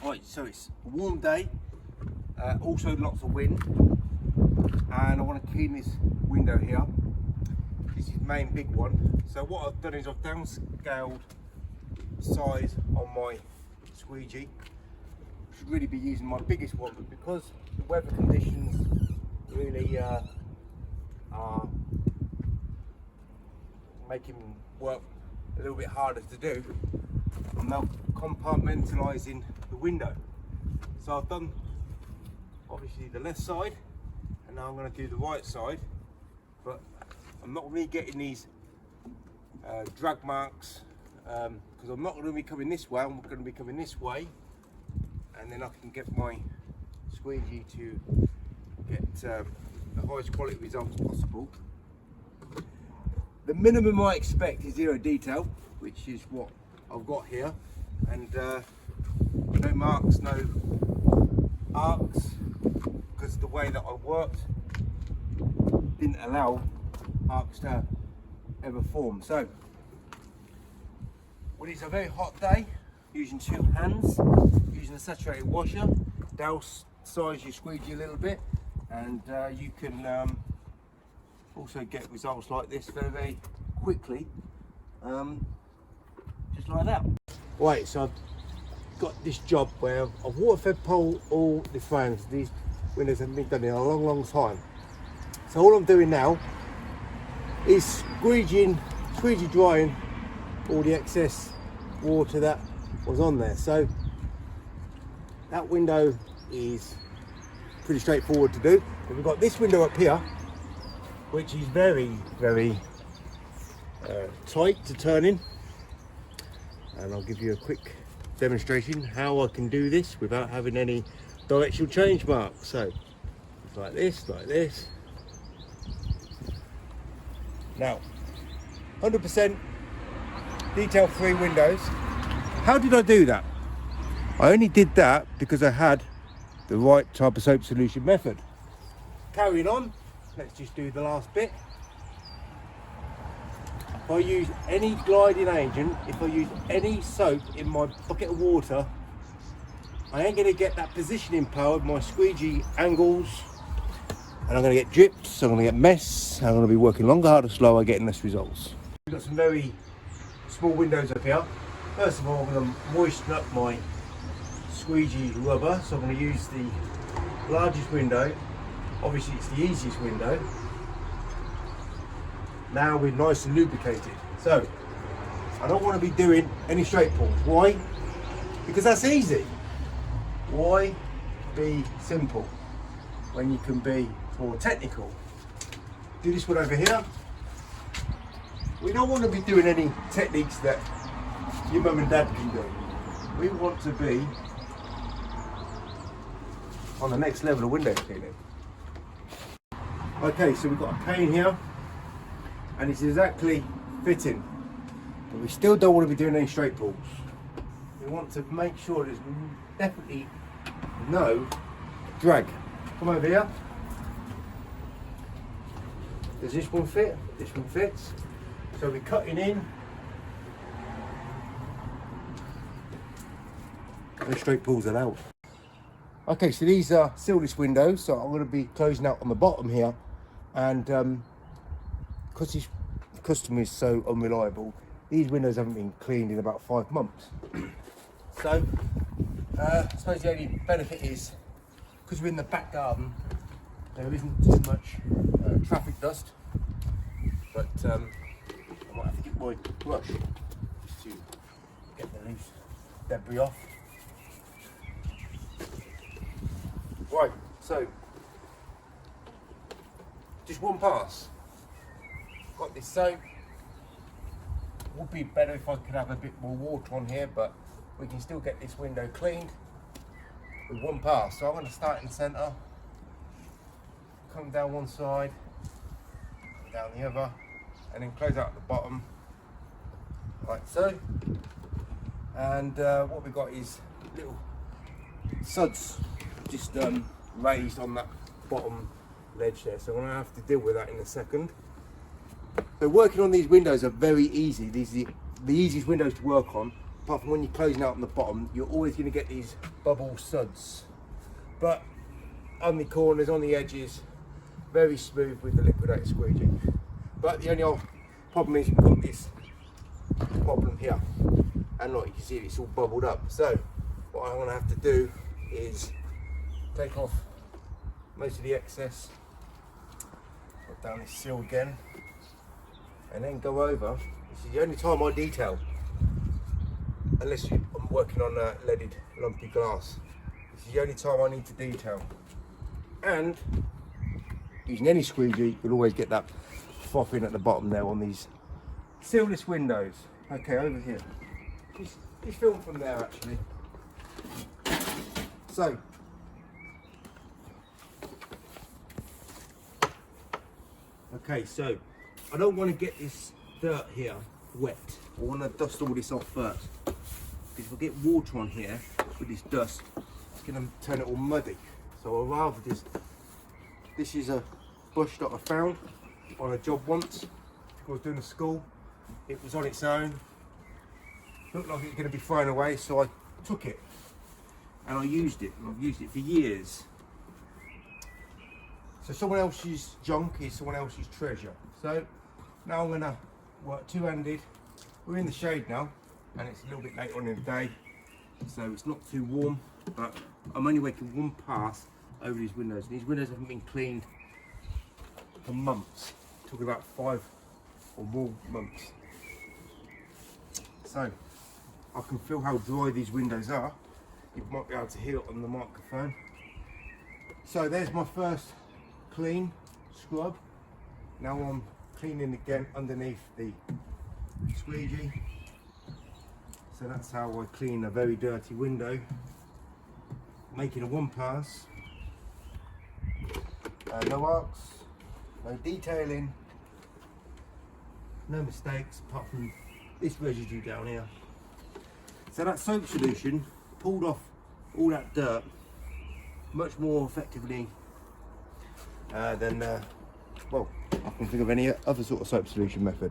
Right, so it's a warm day, also lots of wind, and I want to clean this window here. This is the main big one. So what I've done is I've downscaled size on my squeegee. Should really be using my biggest one, but because the weather conditions really are making work a little bit harder to do, I'm now compartmentalising the window. So I've done obviously the left side, and now I'm going to do the right side, but I'm not really getting these drag marks because I'm not going to be coming this way, I'm going to be coming this way, and then I can get my squeegee to get the highest quality results possible. The minimum I expect is 0 detail, which is what I've got here, and no marks, no arcs, because the way that I worked didn't allow arcs to ever form. So when it's a very hot day, using 2 hands, using a saturated washer, douse size your squeegee a little bit, and you can also get results like this very, very quickly, just like that. Right, so I've got this job where I've water fed all the frames. These windows haven't been done in a long, long time. So all I'm doing now is squeegee drying all the excess water that was on there. So that window is pretty straightforward to do. But we've got this window up here, which is very, very tight to turn in, and I'll give you a quick demonstration how I can do this without having any directional change marks. So it's like this. Now 100% detail free windows. How did I do that? I only did that because I had the right type of soap solution method. Carrying on, let's just do the last bit. If I use any gliding agent, if I use any soap in my bucket of water, I ain't going to get that positioning power of my squeegee angles, and I'm going to get drips, I'm going to get mess, I'm going to be working longer, harder, slower, getting less results. We've got some very small windows up here. First of all, I'm going to moisten up my squeegee rubber, so I'm going to use the largest window. Obviously it's the easiest window. Now we're nice and lubricated. So I don't want to be doing any straight pulls. Why? Because that's easy. Why be simple when you can be more technical? Do this one over here. We don't want to be doing any techniques that your mum and dad can do. We want to be on the next level of window cleaning. Okay, so we've got a pane here, and it's exactly fitting, but we still don't want to be doing any straight pulls. We want to make sure there's definitely no drag. Come over here. Does this one fit? This one fits. So we're cutting in. No straight pulls allowed. Okay, so these are sealless windows, so I'm going to be closing out on the bottom here, and because this customer is so unreliable, these windows haven't been cleaned in about 5 months. So I suppose the only benefit is, because we're in the back garden, there isn't too much traffic dust, but I might have to get my brush just to get the loose debris off. Right, so just one pass. Got this soap. Would be better if I could have a bit more water on here, but we can still get this window cleaned with one pass. So I'm going to start in the centre, come down one side, down the other, and then close out the bottom, like so. And what we've got is little suds just raised on that bottom ledge there, so I'm going to have to deal with that in a second. So working on these windows are very easy. These are the easiest windows to work on. apart from when you're closing out on the bottom, you're always going to get these bubble suds. But on the corners, on the edges, very smooth with the Liquidator squeegee. But the only problem is you've got this problem here. And look, you can see it's all bubbled up. So what I'm going to have to do is take off most of the excess, put down this seal again, and then go over. This is the only time I detail, unless I'm working on leaded lumpy glass. This is the only time I need to detail. And using any squeegee, you'll always get that frothing at the bottom there on these sealless windows. Okay, over here. Just film from there actually. So, okay, so I don't want to get this dirt here wet. I want to dust all this off first. Because if I get water on here with this dust, it's going to turn it all muddy. So I'd rather just, this is a bush that I found on a job once. I was doing a school. It was on its own. Looked like it was going to be thrown away, so I took it and I used it. And I've used it for years. So someone else's junk is someone else's treasure. So now I'm going to work two-handed. We're in the shade now, and it's a little bit late on in the day, so it's not too warm, but I'm only making one pass over these windows. These windows haven't been cleaned for months. Talking about 5 or more months. So I can feel how dry these windows are. You might be able to hear it on the microphone. So there's my first clean scrub. Now I'm cleaning again underneath the squeegee. So that's how I clean a very dirty window. Making a one pass. No arcs, no detailing, no mistakes apart from this residue down here. So that soap solution pulled off all that dirt much more effectively than, well, I can think of any other sort of soap solution method.